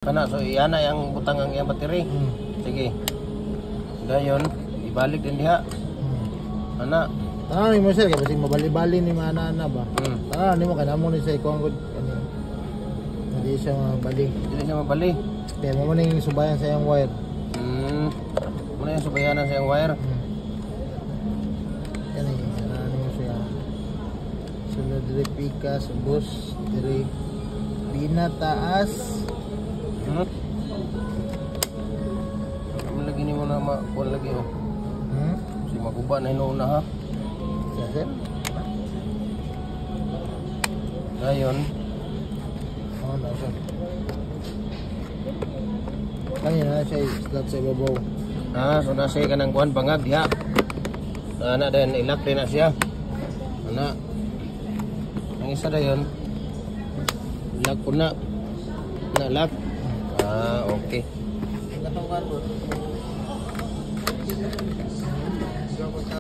Kana so iyan na yung butang ang iyang battery. Sige. Dayon ibalik din diha. Ana. Ni mo sir kay basig mabali-bali ni ana ba. Ni mo kanamo ni sa ikong gud ani. Hindi siya mabali. Dili siya mabali. Kaya mo ning subayan sa iyang wire. Muna yung subayanan sa iyang wire. Yan ni mo siya. Sunod diri pikas bus diri pinataas. Lagi ni mo na makuha lagi oh. Si maguba na inuuna ha. Sir. Dayon. Na siya. Kanina siya slot sa ibabaw. So nasa ka ng kuhan bangag diha. Ana din ilak din na siya. Ana. Ang isa dayon. Ilak ko na. Nalak. Okay.